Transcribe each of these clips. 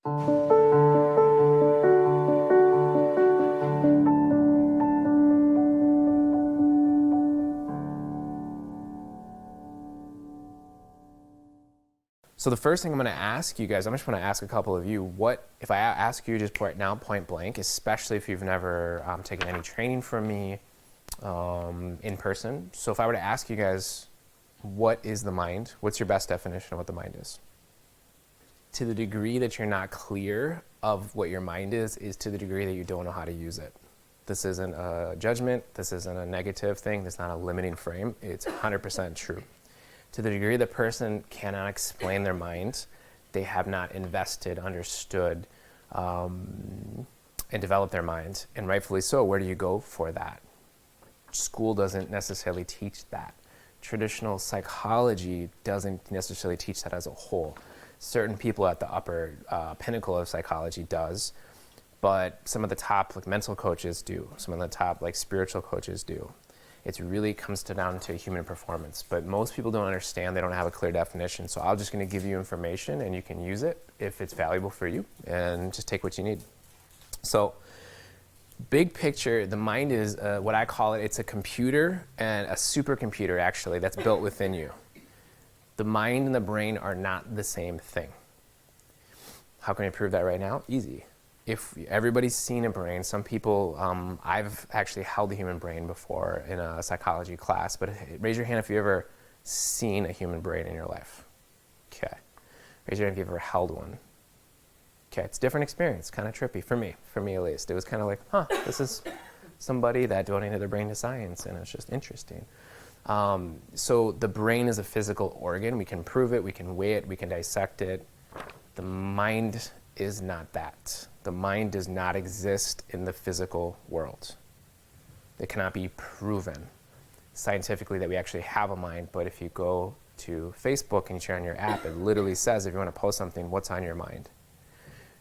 So the first thing I'm going to ask you guys, I just want to ask a couple of you, what, if I ask you just right now, point blank, especially if you've never taken any training from me in person. So if I were to ask you guys, what is the mind? What's your best definition of what the mind is? To the degree that you're not clear of what your mind is to the degree that you don't know how to use it. This isn't a judgment. This isn't a negative thing. This is not a limiting frame. It's 100% true. To the degree the person cannot explain their mind, they have not invested, understood, and developed their mind. And rightfully so, where do you go for that? School doesn't necessarily teach that. Traditional psychology doesn't necessarily teach that as a whole. Certain people at the upper pinnacle of psychology does, but some of the top mental coaches do. Some of the top spiritual coaches do. It really comes down to human performance. But most people don't understand, they don't have a clear definition. So I'm just going to give you information and you can use it if it's valuable for you and just take what you need. So big picture, the mind is what I call it, it's a computer and a supercomputer actually that's built within you. The mind and the brain are not the same thing. How can I prove that right now? Easy. If everybody's seen a brain, some people, I've actually held a human brain before in a psychology class, but raise your hand if you've ever seen a human brain in your life. Okay. Raise your hand if you've ever held one. Okay, it's a different experience, kind of trippy, for me at least. It was kind of like, this is somebody that donated their brain to science, and it's just interesting. So the brain is a physical organ. We can prove it, we can weigh it, we can dissect it. The mind is not that. The mind does not exist in the physical world. It cannot be proven scientifically that we actually have a mind, but if you go to Facebook and you share on your app, it literally says if you want to post something, what's on your mind?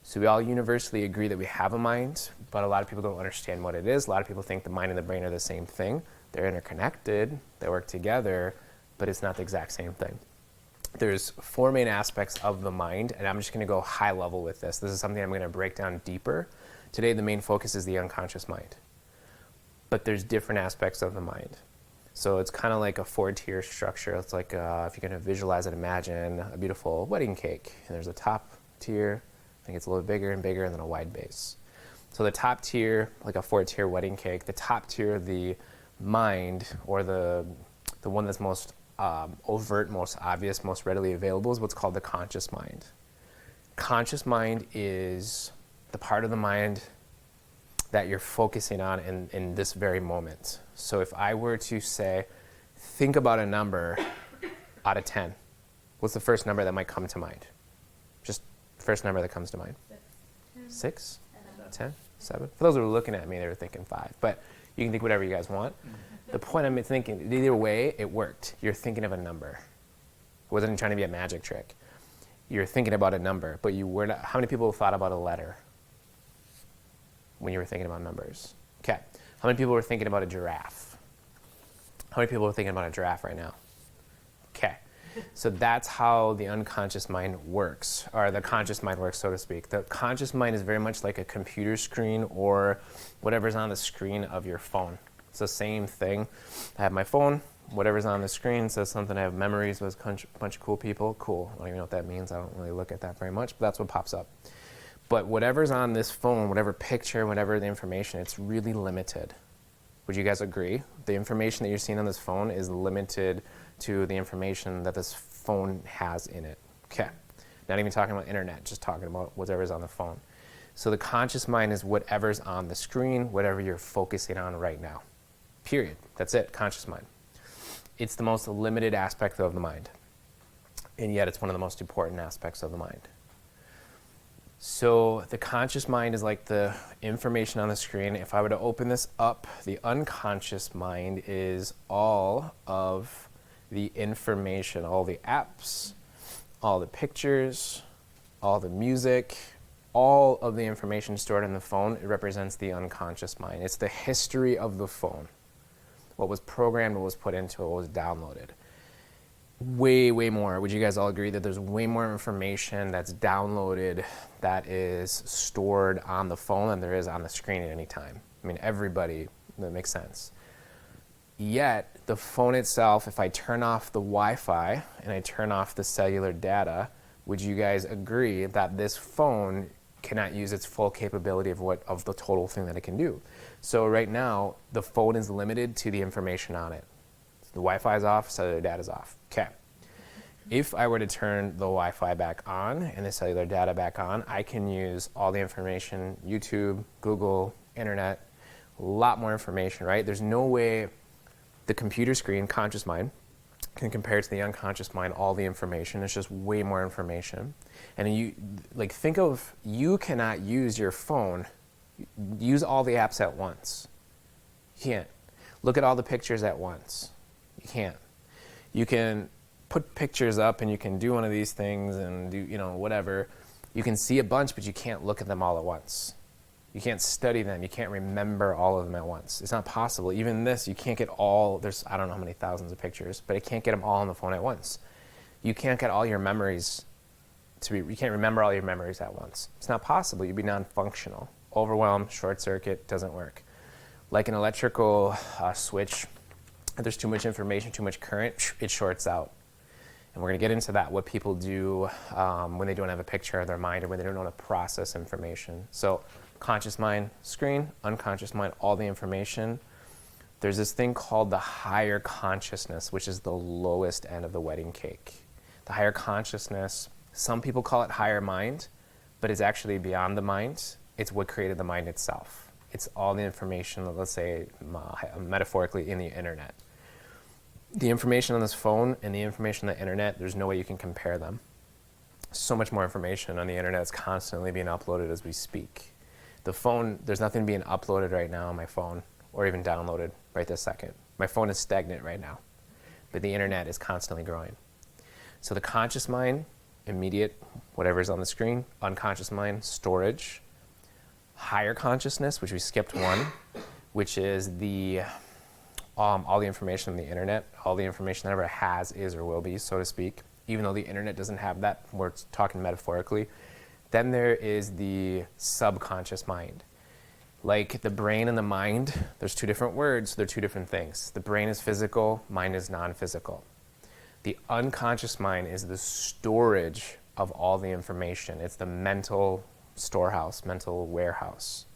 So we all universally agree that we have a mind, but a lot of people don't understand what it is. A lot of people think the mind and the brain are the same thing. They're interconnected, they work together, but it's not the exact same thing. There's four main aspects of the mind, and I'm just going to go high level with this. This is something I'm going to break down deeper. Today, the main focus is the unconscious mind. But there's different aspects of the mind. So it's kind of like a four-tier structure. It's like, if you're going to visualize it, imagine a beautiful wedding cake. And there's a top tier, I think it's a little bigger, and then a wide base. So the top tier, like a four-tier wedding cake, the top tier, the mind, or the one that's most overt, most obvious, most readily available is what's called the conscious mind. Conscious mind is the part of the mind that you're focusing on in this very moment. So if I were to say, think about a number out of 10, what's the first number that might come to mind? Just first number that comes to mind. 6? 10? 7? For those who are looking at me, they were thinking 5. But you can think whatever you guys want. The point I'm thinking, either way, it worked. You're thinking of a number. It wasn't trying to be a magic trick. You're thinking about a number, but you were not. How many people thought about a letter when you were thinking about numbers? Okay. How many people were thinking about a giraffe? How many people are thinking about a giraffe right now? Okay. So that's how the unconscious mind works, or the conscious mind works, so to speak. The conscious mind is very much like a computer screen or whatever's on the screen of your phone. It's the same thing. I have my phone, whatever's on the screen says something. I have memories with a bunch of cool people. Cool. I don't even know what that means. I don't really look at that very much, but that's what pops up. But whatever's on this phone, whatever picture, whatever the information, it's really limited. Would you guys agree? The information that you're seeing on this phone is limited to the information that this phone has in it. Okay. Not even talking about internet, just talking about whatever's on the phone. So the conscious mind is whatever's on the screen, whatever you're focusing on right now. Period. That's it, conscious mind. It's the most limited aspect of the mind. And yet it's one of the most important aspects of the mind. So the conscious mind is like the information on the screen. If I were to open this up, the unconscious mind is all of the information, all the apps, all the pictures, all the music, all of the information stored in the phone. It represents the unconscious mind. It's the history of the phone. What was programmed, what was put into it, what was downloaded. way, way more. Would you guys all agree that there's way more information that's downloaded, that is stored on the phone than there is on the screen at any time? I mean, everybody, that makes sense. Yet, the phone itself, if I turn off the Wi-Fi and I turn off the cellular data, would you guys agree that this phone cannot use its full capability of the total thing that it can do? So right now, the phone is limited to the information on it. The Wi-Fi is off, cellular data is off. Okay. If I were to turn the Wi-Fi back on and the cellular data back on, I can use all the information, YouTube, Google, internet, a lot more information, right? There's no way the computer screen, conscious mind, can compare to the unconscious mind all the information. It's just way more information. And you, like, think of, you cannot use your phone, use all the apps at once. You can't. Look at all the pictures at once. You can't. You can put pictures up and you can do one of these things and do, whatever. You can see a bunch, but you can't look at them all at once. You can't study them. You can't remember all of them at once. It's not possible. Even this, you can't get all, there's, I don't know how many thousands of pictures, but it can't get them all on the phone at once. You can't get all your memories you can't remember all your memories at once. It's not possible. You'd be non-functional. Overwhelmed, short circuit, doesn't work. Like an electrical switch, if there's too much information, too much current, it shorts out. And we're going to get into that, what people do when they don't have a picture in their mind or when they don't know how to process information. So conscious mind, screen, unconscious mind, all the information. There's this thing called the higher consciousness, which is the lowest end of the wedding cake. The higher consciousness, some people call it higher mind, but it's actually beyond the mind. It's what created the mind itself. It's all the information, let's say metaphorically, in the internet. The information on this phone and the information on the internet, there's no way you can compare them. So much more information on the internet is constantly being uploaded as we speak. The phone, there's nothing being uploaded right now on my phone or even downloaded right this second. My phone is stagnant right now, but the internet is constantly growing. So the conscious mind, immediate, whatever's on the screen, unconscious mind, storage, higher consciousness, which we skipped one, which is the all the information on the internet, all the information that ever has, is, or will be, so to speak, even though the internet doesn't have that, we're talking metaphorically. Then there is the subconscious mind. Like the brain and the mind, there's two different words, they're two different things. The brain is physical, mind is non-physical. The unconscious mind is the storage of all the information. It's the mental storehouse, mental warehouse.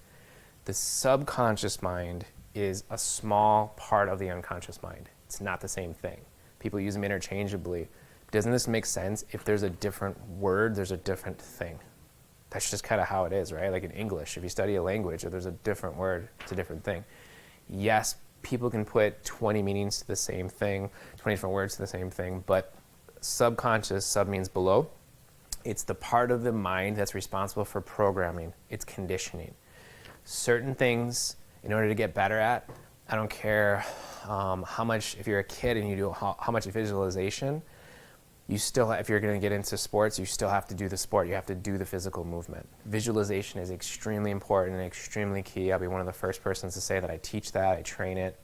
The subconscious mind is a small part of the unconscious mind. It's not the same thing. People use them interchangeably. Doesn't this make sense? If there's a different word, there's a different thing. That's just kind of how it is, right? Like in English, if you study a language, if there's a different word, it's a different thing. Yes, people can put 20 meanings to the same thing, 20 different words to the same thing, but subconscious, sub means below. It's the part of the mind that's responsible for programming. It's conditioning. Certain things, in order to get better at, I don't care how much, if you're a kid and you do how much visualization, you still, if you're going to get into sports, you still have to do the sport. You have to do the physical movement. Visualization is extremely important and extremely key. I'll be one of the first persons to say that I teach that, I train it,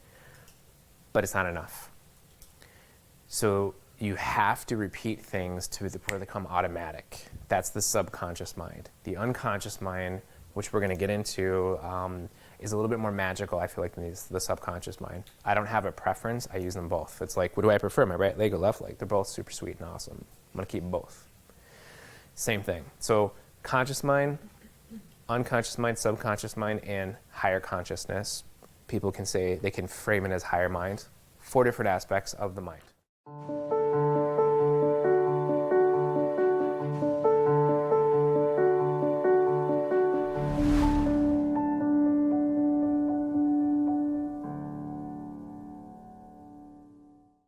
but it's not enough. So you have to repeat things to the point they become automatic. That's the subconscious mind. The unconscious mind, which we're going to get into, is a little bit more magical, I feel like, than the subconscious mind. I don't have a preference. I use them both. It's like, what do I prefer, my right leg or left leg? They're both super sweet and awesome. I'm going to keep both. Same thing. So conscious mind, unconscious mind, subconscious mind, and higher consciousness. People can say, they can frame it as higher mind. 4 different aspects of the mind.